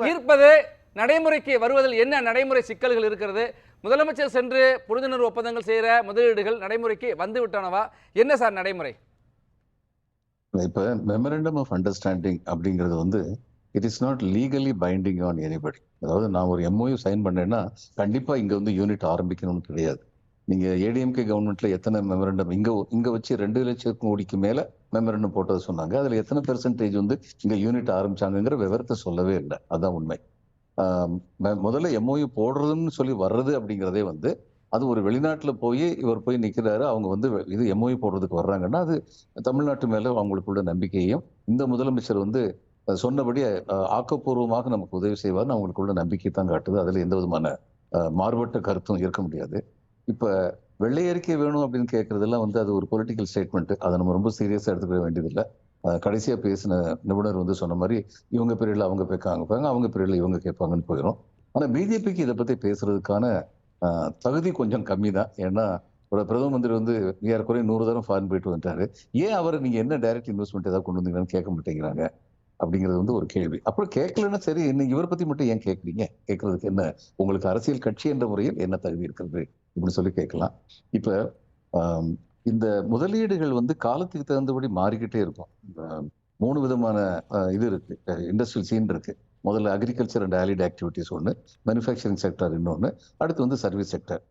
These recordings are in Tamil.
ஈர்ப்பது நடைமுறைக்கு வருவதில் என்ன நடைமுறை சிக்கல்கள் இருக்கிறது? முதலமைச்சர் சென்று புரிந்துணர்வு ஒப்பந்தங்கள் செய்கிற முதலீடுகள் நடைமுறைக்கு வந்து விட்டனவா? என்ன சார் நடைமுறை? இப்ப மெமரண்டம் ஆஃப் அண்டர்ஸ்டாண்டிங் அப்படிங்கிறது வந்து it is not legally binding on anybody. அதாவது நான் ஒரு எம்ஓயு சைன் பண்ணேன்னா கண்டிப்பா இங்க வந்து யூனிட் ஆரம்பிக்கணும்னு கிடையாது. நீங்க ஏடிஎம்கே கவர்மெண்ட்ல எத்தனை மெமரண்டம் இங்க வச்சு 2,00,000 கோடிக்கு மேல மெமரண்டம் போட்டது சொன்னாங்க. அதுல எத்தனை பெர்சன்டேஜ் வந்து இங்க யூனிட் ஆரம்பிச்சாங்கிற விவரத்தை சொல்லவே இல்லை. அதான் உண்மை. முதல்ல எம்ஓயு போடுறதுன்னு சொல்லி வர்றது அப்படிங்கிறதே வந்து அது ஒரு வெளிநாட்டுல போய் இவர் போய் நிக்கிறாரு. அவங்க வந்து இது எம்ஓயு போடுறதுக்கு வர்றாங்கன்னா அது தமிழ்நாட்டு மேல அவங்களுக்குள்ள நம்பிக்கையும் இந்த முதலமைச்சர் வந்து சொன்னபடி ஆக்கப்பூர்வமாக நமக்கு உதவி செய்வார்னு அவங்களுக்குள்ள நம்பிக்கை தான் காட்டுது. அதுல எந்த விதமான மாறுபட்ட கருத்தும் இருக்க முடியாது. இப்ப வெள்ளை அறிக்கை வேணும் அப்படின்னு கேட்கறதெல்லாம் வந்து அது ஒரு பொலிட்டிக்கல் ஸ்டேட்மெண்ட். அதை நம்ம ரொம்ப சீரியஸா எடுத்துக்க வேண்டியதில்லை. கடைசியா பேசின நிபுணர் வந்து சொன்ன மாதிரி இவங்க பீரியட்ல அவங்க கேட்பாங்க, அவங்க பீரியட்ல இவங்க கேட்பாங்கன்னு போயிடும். ஆனா பிஜேபிக்கு இதை பத்தி பேசுறதுக்கான தகுதி கொஞ்சம் கம்மி தான். ஏன்னா ஒரு பிரதம மந்திரி வந்து ஏறக்குறைய 100 தரம் ஃபாரின் போயிட்டு வந்துட்டாரு. ஏன் அவரை நீங்க என்ன டைரக்ட் இன்வெஸ்ட்மெண்ட் ஏதாவது கொண்டு வந்தீங்கன்னு கேட்க மாட்டேங்கிறாங்க அப்படிங்கிறது வந்து ஒரு கேள்வி. அப்புறம் கேட்கலன்னா சரி, இன்னும் இவரை பத்தி மட்டும் ஏன் கேட்குறீங்க? கேட்கறதுக்கு என்ன, உங்களுக்கு அரசியல் கட்சி என்ற முறையில் என்ன தகுதி இருக்கிறது இப்படி சொல்லி கேட்கலாம். இப்ப இந்த முதலீடுகள் வந்து காலத்துக்கு தகுந்தபடி மாறிக்கிட்டே இருக்கும். 3 விதமான இது இருக்கு, இண்டஸ்ட்ரியல் சீன் இருக்கு. முதல்ல அக்ரிகல்ச்சர் அண்ட் ஆலிட் ஆக்டிவிட்டிஸ் ஒன்று, மேனுஃபேக்சரிங் செக்டர் இன்னொன்று, அடுத்து வந்து சர்வீஸ் செக்டர்.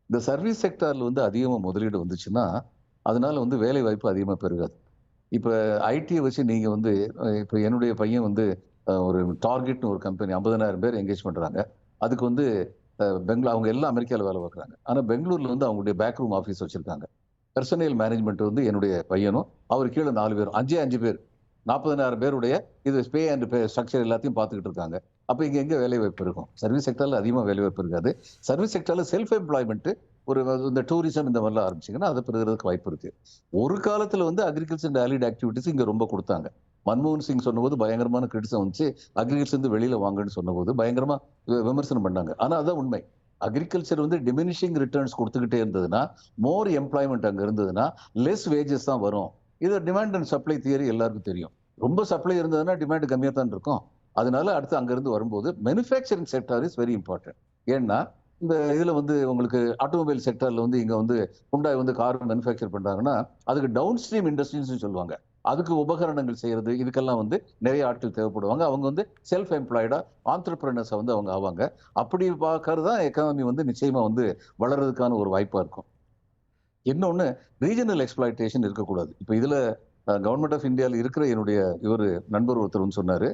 இந்த சர்வீஸ் செக்டர்ல வந்து அதிகமாக முதலீடு வந்துச்சுன்னா அதனால வந்து வேலை வாய்ப்பு அதிகமாக பெருகாது. இப்போ ஐடியை வச்சு நீங்க வந்து இப்போ என்னுடைய பையன் வந்து ஒரு டார்கெட்னு ஒரு கம்பெனி 50,000 பேர் என்கேஜ் பண்றாங்க. அதுக்கு வந்து பெங்களூர், அவங்க எல்லாம் அமெரிக்காவில் வேலை பார்க்குறாங்க. ஆனால் பெங்களூர்ல வந்து அவங்களுடைய பேக் ரூம் ஆஃபீஸ் வச்சிருக்காங்க. பர்சனல் மேனேஜ்மெண்ட் வந்து என்னுடைய பையனும் அவர் கீழே 4 பேரும், 5 பேர், 40,000 பேருடைய இது பே அண்ட் பே ஸ்ட்ரக்சர் எல்லாத்தையும் பார்த்துக்கிட்டு இருக்காங்க. அப்போ இங்க எங்க வேலை வாய்ப்பு இருக்கும்? சர்வீஸ் செக்டர்ல அதிகமாக வேலை வாய்ப்பு இருக்காது. சர்வீஸ் செக்டர்ல செல்ஃப் எம்ப்ளாய்மெண்ட் ஒரு இந்த டூரிசம் இந்த மாதிரிலாம் ஆரம்பிச்சிங்கன்னா அதை பெறுகிறதுக்கு வாய்ப்பு இருக்கு. ஒரு காலத்துல வந்து அக்ரிகல்ச்சர் அண்ட் ஆலிட் ஆக்டிவிட்டிஸ் இங்க ரொம்ப கொடுத்தாங்க. மன்மோகன் சிங் சொன்னபோது பயங்கரமான கிரிட்டிசம் வந்துச்சு. அக்ரிகல்ச்சர் வந்து வெளியில வாங்கன்னு சொன்னபோது பயங்கரமா விமர்சனம் பண்ணாங்க. ஆனா அதான் உண்மை. அக்ரிகல்ச்சர் வந்து டிமினிஷிங் ரிட்டர்ன்ஸ் கொடுத்துக்கிட்டே இருந்ததுன்னா, மோர் எம்ப்ளாய்மெண்ட் அங்க இருந்ததுன்னா லெஸ் வேஜஸ் தான் வரும். இது டிமாண்ட் அண்ட் சப்ளை தியரி எல்லாருக்கும் தெரியும். ரொம்ப சப்ளை இருந்ததுன்னா டிமாண்ட் கம்மியா தான் இருக்கும். அதனால அடுத்து அங்க இருந்து வரும்போது manufacturing sector is very important. ஏன்னா இந்த இதுல வந்து உங்களுக்கு ஆட்டோமொபைல் செக்டர்ல வந்து இங்க வந்து ஹுண்டாய் வந்து கார் மேனுஃபேக்சர் பண்றாங்கன்னா அதுக்கு டவுன் ஸ்ட்ரீம் இண்டஸ்ட்ரின்னு சொல்லுவாங்க. அதுக்கு உபகரணங்கள் செய்யறது இதுக்கெல்லாம் வந்து நிறைய ஆட்கள் தேவைப்படுவாங்க. அவங்க வந்து செல்ஃப் எம்ப்ளாய்டா ஆண்டர்பிரினர்ஸா வந்து அவங்க ஆவாங்க. அப்படி பார்க்கறது தான் எக்கானமி வந்து நிச்சயமா வந்து வளர்றதுக்கான ஒரு வாய்ப்பா இருக்கும். இன்னொன்னு, ரீஜனல் எக்ஸ்பிளாய்டேஷன் இருக்கக்கூடாது. இப்ப இதுல கவர்மெண்ட் ஆஃப் இந்தியாவில் இருக்கிற என்னுடைய இவர் நண்பர் ஒருத்தர் சொன்னாரு,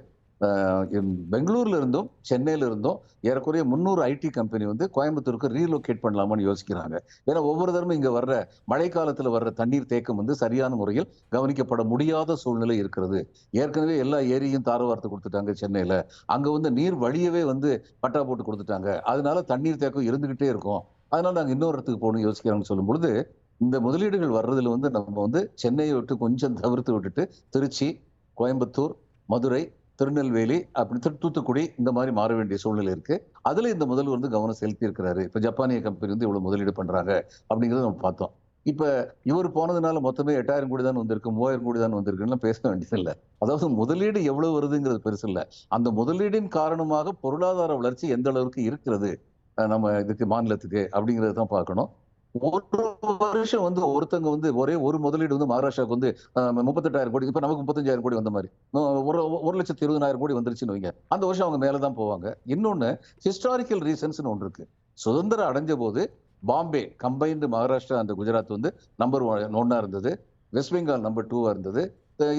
பெங்களூர்ல இருந்தும் சென்னையில இருந்தும் ஏறக்குறைய 300 ஐடி கம்பெனி வந்து கோயம்புத்தூருக்கு ரீலோகேட் பண்ணலாமான்னு யோசிக்கிறாங்க. ஏன்னா ஒவ்வொரு தரமும் இங்க வர்ற மழை காலத்துல வர்ற தண்ணீர் தேக்கம் வந்து சரியான முறையில் கவனிக்கப்பட முடியாத சூழ்நிலை இருக்கிறது. ஏற்கனவே எல்லா ஏரியும் தார வார்த்து கொடுத்துட்டாங்க சென்னையில. அங்க வந்து நீர் வழியவே வந்து பட்டா போட்டு கொடுத்துட்டாங்க. அதனால தண்ணீர் தேக்கம் இருந்துகிட்டே இருக்கும். அதனால நாங்க இன்னொரு இடத்துக்கு போகணும் யோசிக்கிறோம்னு சொல்லும் பொழுது, இந்த முதலீடுகள் வர்றதுல வந்து நம்ம வந்து சென்னையை விட்டு கொஞ்சம் தவிர்த்து விட்டுட்டு திருச்சி, கோயம்புத்தூர், மதுரை, திருநெல்வேலி, அப்படி தூத்துக்குடி இந்த மாதிரி மாற வேண்டிய சூழ்நிலை இருக்கு. அதுல இந்த முதல்வர் வந்து கவனம் செலுத்தி இருக்கிறாரு. இப்ப ஜப்பானிய கம்பெனி வந்து இவ்வளவு முதலீடு பண்றாங்க அப்படிங்கறத நம்ம பார்த்தோம். இப்ப இவர் போனதுனால மொத்தமே 8,000 கோடி தான் வந்திருக்கு, 3,000 கோடி தான் வந்திருக்குன்னு பேச வேண்டியது இல்லை. அதாவது முதலீடு எவ்வளவு வருதுங்கிறது பெருசு இல்ல. அந்த முதலீடின் காரணமாக பொருளாதார வளர்ச்சி எந்த அளவுக்கு இருக்கிறது நம்ம இதுக்கு மாநிலத்துக்கு அப்படிங்கறத தான் பார்க்கணும். ஒரு வருஷம் வந்து ஒருத்தங்க வந்து ஒரே ஒரு முதலீடு வந்து மகாராஷ்டிராவுக்கு வந்து 38,000 கோடி, இப்ப நமக்கு 35,000 கோடி வந்த மாதிரி 1,20,000 கோடி வந்துருச்சுன்னு வைங்க. அந்த வருஷம் அவங்க மேலதான் போவாங்க. இன்னொன்னு, ஹிஸ்டாரிக்கல் ரீசன்ஸ் ஒன்று இருக்கு. சுதந்திரம் அடைஞ்ச போது பாம்பே கம்பைன்டு மகாராஷ்டிரா அந்த குஜராத் வந்து நம்பர் 1 இருந்தது, வெஸ்ட் பெங்கால் நம்பர் 2 இருந்தது,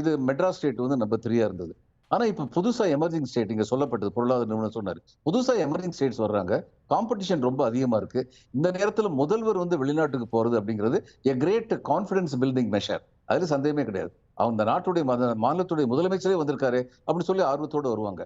இது மெட்ராஸ் ஸ்டேட் வந்து நம்பர் 3 இருந்தது. ஆனா இப்ப புதுசா எமர்ஜிங் ஸ்டேட் இங்க சொல்லப்பட்டது, பொருளாதார நிபுணர் சொன்னாரு, புதுசா எமர்ஜிங் ஸ்டேட்ஸ் வர்றாங்க, காம்படிஷன் ரொம்ப அதிகமா இருக்கு. இந்த நேரத்துல முதல்வர் வந்து வெளிநாட்டுக்கு போறது அப்படிங்கிறது a great confidence building measure. அதுல சந்தேகமே கிடையாது. அவங்க நாட்டுடைய மாநிலத்துடைய முதலமைச்சரே வந்திருக்காரு அப்படின்னு சொல்லி ஆர்வத்தோட வருவாங்க.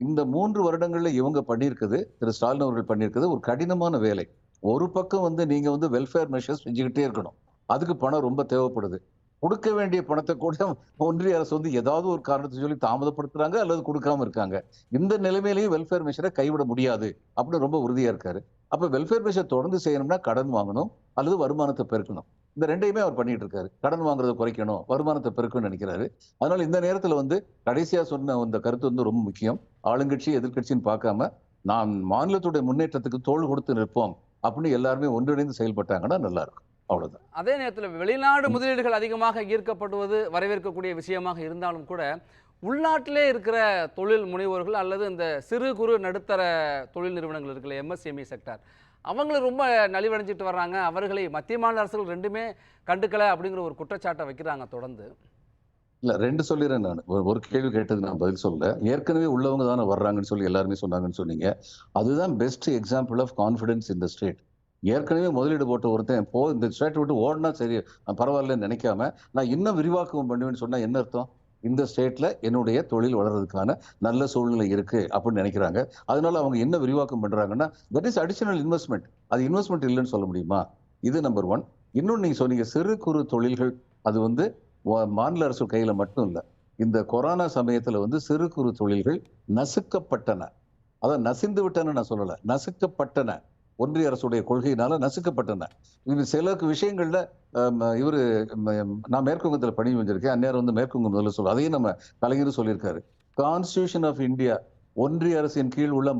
இந்த 3 வருடங்கள்ல இவங்க பண்ணியிருக்குது, திரு ஸ்டாலின் அவர்கள் பண்ணியிருக்குது ஒரு கடினமான வேலை. ஒரு பக்கம் வந்து நீங்க வந்து வெல்ஃபேர் மெஷர்ஸ் செஞ்சுக்கிட்டே இருக்கணும். அதுக்கு பணம் ரொம்ப தேவைப்படுது. கொடுக்க வேண்டிய பணத்தை கூட ஒன்றிய அரசு வந்து ஏதாவது ஒரு காரணத்தை சொல்லி தாமதப்படுத்துறாங்க அல்லது கொடுக்காம இருக்காங்க. இந்த நிலைமையிலேயும் வெல்ஃபேர் மெஷரை கைவிட முடியாது அப்படின்னு ரொம்ப உறுதியா இருக்காரு. அப்ப வெல்ஃபேர் மெஷர் தொடர்ந்து செய்யணும்னா கடன் வாங்கணும் அல்லது வருமானத்தை பெருக்கணும். இந்த ரெண்டையுமே அவர் பண்ணிட்டு இருக்காரு. கடன் வாங்குறதை குறைக்கணும், வருமானத்தை பெருக்கணும்னு நினைக்கிறாரு. அதனால இந்த நேரத்துல வந்து கடைசியா சொன்ன அந்த கருத்து வந்து ரொம்ப முக்கியம். ஆளுங்கட்சி எதிர்க்கட்சின்னு பார்க்காம நான் மாநிலத்துடைய முன்னேற்றத்துக்கு தோள் கொடுத்து நிற்போம் அப்படின்னு எல்லாருமே ஒன்றிணைந்து செயல்பட்டாங்கன்னா நல்லா இருக்கும். அவ்வளவுதான். அதே நேரத்தில் வெளிநாடு முதலீடுகள் அதிகமாக ஈர்க்கப்படுவது வரவேற்கக்கூடிய விஷயமாக இருந்தாலும் கூட உள்நாட்டிலே இருக்கிற தொழில் முனைவோர்கள் அல்லது இந்த சிறு குறு நடுத்தர தொழில் நிறுவனங்கள் இருக்குல்ல, எம்எஸ்எம்இ செக்டார், அவங்கள ரொம்ப நலிவடைஞ்சிட்டு வர்றாங்க. அவர்களை மத்திய மாநில அரசுகள் ரெண்டுமே கண்டுக்கல அப்படிங்கிற ஒரு குற்றச்சாட்டை வைக்கிறாங்க தொடர்ந்து. இல்ல 2 சொல்லிடுறேன் நானு. ஒரு கேள்வி கேட்டது நான் பதில் சொல்லல. ஏற்கனவே உள்ளவங்க தானே வர்றாங்கன்னு சொல்லி எல்லாருமே சொன்னாங்கன்னு சொன்னீங்க. அதுதான் best example of confidence in the state. ஏற்கனவே முதலீடு போட்ட ஒருத்தன் இந்த ஸ்டேட் விட்டு ஓடினா சரி பரவாயில்லன்னு நினைக்காம நான் இன்னும் விரிவாக்கம் பண்ணுவேன்னு சொன்னா என்ன அர்த்தம்? இந்த ஸ்டேட்ல என்னுடைய தொழில் வளர்றதுக்கான நல்ல சூழ்நிலை இருக்கு அப்படின்னு நினைக்கிறாங்க. அதனால அவங்க என்ன விரிவாக்கம் பண்றாங்கன்னா தட் இஸ் அடிஷனல் இன்வெஸ்ட்மெண்ட். அது இன்வெஸ்ட்மெண்ட் இல்லைன்னு சொல்ல முடியுமா? இது நம்பர் 1. இன்னொன்னு நீங்க சொன்னீங்க சிறு குறு தொழில்கள், அது வந்து மாநில அரசு கையில மட்டும் இல்ல. இந்த கொரோனா சமயத்துல வந்து சிறு குறு தொழில்கள் நசுக்கப்பட்டன. அதான் நசிந்து விட்டன நான் சொல்லல, நசுக்கப்பட்டன. ஒன்றிய அரசுடைய கொள்கையினால நசுக்கப்பட்டன. இது சில விஷயங்கள்ல இவரு நான் மேற்குவங்கத்துல பணி செஞ்சிருக்கேன். அந்நேரம் வந்து மேற்குவங்க முதல்ல சொல்ல அதையும் நம்ம கலைஞர் சொல்லியிருக்காரு. கான்ஸ்டிடியூஷன் ஆஃப் இந்தியா, ஒன்றிய அரசின் கீழ் உள்ள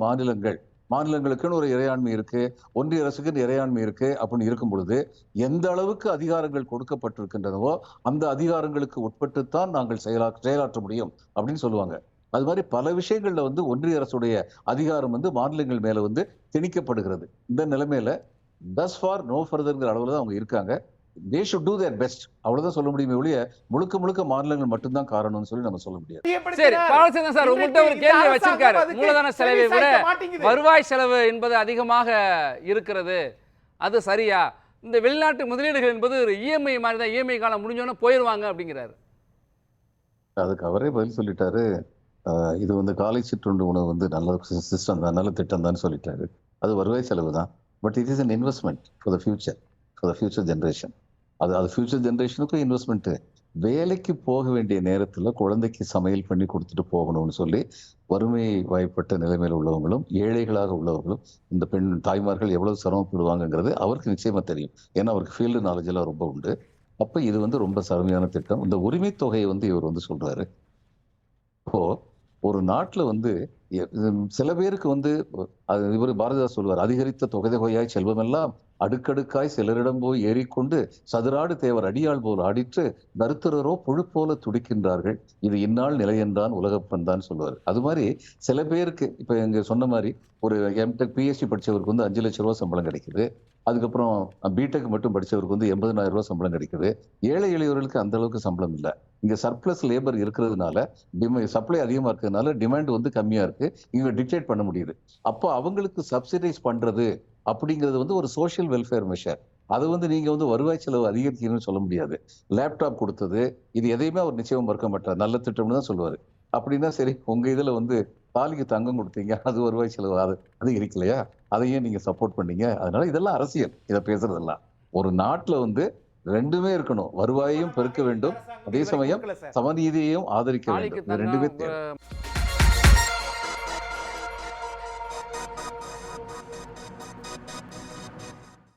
மாநிலங்களுக்குன்னு ஒரு இறையாண்மை இருக்கு, ஒன்றிய அரசுக்குன்னு இறையாண்மை இருக்கு அப்படின்னு இருக்கும் பொழுது எந்த அளவுக்கு அதிகாரங்கள் கொடுக்கப்பட்டிருக்கின்றனவோ அந்த அதிகாரங்களுக்கு உட்பட்டுத்தான் நாங்கள் செயலாற்ற முடியும் அப்படின்னு சொல்லுவாங்க. அது மாதிரி பல விஷயங்கள்ல வந்து ஒன்றிய அரசுடைய அதிகாரம் வந்து மாநிலங்கள் மேல வந்து திணிக்கப்படுகிறது. இந்த நிலைமையில தஸ் ஃபார் நோ ஃபர்தர்ங்கிற அளவுல தான் அவங்க இருக்காங்க. They should do their best. அவ்வளவுதான் சொல்ல முடியுமே ஒழிய முழுக்க மாநிலங்கள் மட்டும்தான் காரணம்னு சொல்லி நம்ம சொல்ல முடியாது. சரி, பாலச்சந்திரன் சார் உங்கள்கிட்ட ஒரு கேள்வி வச்சிருக்காரு. மூலதன செலவை விட வருவாய் செலவு என்பது அதிகமாக இருக்கிறது, அது சரியா? இந்த வெளிநாட்டு முதலீடுகள் என்பது ஒரு இஎம்ஐ மாதிரி தான், இஎம்ஐ காலம் முடிஞ்சோன்னா போயிடுவாங்க அப்படிங்கிறாரு. அதுக்கு அவரே பதில் சொல்லிட்டாரு. இது வந்து காலை சிற்றுண்டு உணவு வந்து நல்ல சிஸ்டம் தான், நல்ல திட்டம் தான் சொல்லிட்டாரு. அது வருவாய் செலவு தான். But it is an investment for the future generation. அது ஃபியூச்சர் ஜெனரேஷனுக்கும் இன்வெஸ்ட்மெண்ட். வேலைக்கு போக வேண்டிய நேரத்துல குழந்தைக்கு சமையல் பண்ணி கொடுத்துட்டு போகணும்னு சொல்லி வறுமை வாய்ப்பட்ட நிலைமையில் உள்ளவங்களும் ஏழைகளாக உள்ளவர்களும் இந்த பெண் தாய்மார்கள் எவ்வளவு சிரமப்படுவாங்கிறது அவருக்கு நிச்சயமா தெரியும். ஏன்னா அவருக்கு ஃபீல்டு நாலேஜ் எல்லாம் ரொம்ப உண்டு. அப்ப இது வந்து ரொம்ப சருமையான திட்டம். இந்த உரிமை தொகையை வந்து இவர் வந்து சொல்றாரு. இப்போ ஒரு நாட்டுல வந்து சில பேருக்கு வந்து இவர் பாரதிதாஸ் சொல்லுவார், அதிகரித்த தொகையாய் செல்வமெல்லாம் அடுக்கடுக்காய் சிலரிடம் போய் ஏறிக்கொண்டு சதுராடு தேவர் அடியாள் போல் ஆடிற்று தருத்திரரோ புழு போல துடிக்கின்றார்கள், இது இந்நாள் நிலையென்றான் உலகப்பன் தான் சொல்லுவார். அது மாதிரி சில பேருக்கு இப்ப இங்க சொன்ன மாதிரி ஒரு எம்டெக் பிஎஸ்சி படிச்சவருக்கு வந்து 5 லட்சம் ரூபாய் சம்பளம் கிடைக்குது. அதுக்கப்புறம் பிடெக் மட்டும் படிச்சவருக்கு வந்து 80,000 ரூபாய் சம்பளம் கிடைக்குது. ஏழை எளியவர்களுக்கு அந்த அளவுக்கு சம்பளம் இல்லை. இங்க சர்ப்ளஸ் லேபர் இருக்கிறதுனால, சப்ளை அதிகமா இருக்கிறதுனால டிமாண்ட் வந்து கம்மியா இருக்கு. இவங்க டிக்டேட் பண்ண முடியுது. அப்போ அவங்களுக்கு சப்சிடைஸ் பண்றது அப்படிங்கிறது வந்து ஒரு சோஷியல் வெல்ஃபேர் மெஷர். அது வந்து நீங்க வந்து வருவாய் செலவு அதிகரிக்கணும்னு சொல்ல முடியாது. லேப்டாப் கொடுத்தது இது எதையுமே அவர் நிச்சயம் மறுக்க மாட்டார், நல்ல திட்டம்னு தான் சொல்லுவாரு. அப்படின்னா சரி, உங்க இதுல வந்து தாலிக்கு தங்கம் கொடுத்தீங்க, அது வருவாய் செலவு அது இருக்கலையா, அதையும் நீங்க சப்போர்ட் பண்ணீங்க. அதனால இதெல்லாம் அரசியல், இதை பேசுறதெல்லாம். ஒரு நாட்டுல வந்து ரெண்டுமே இருக்கணும். வருவாயையும் பெருக்க வேண்டும், அதே சமயம் சமநீதியையும் ஆதரிக்க வேண்டும். ரெண்டுமே தேவை.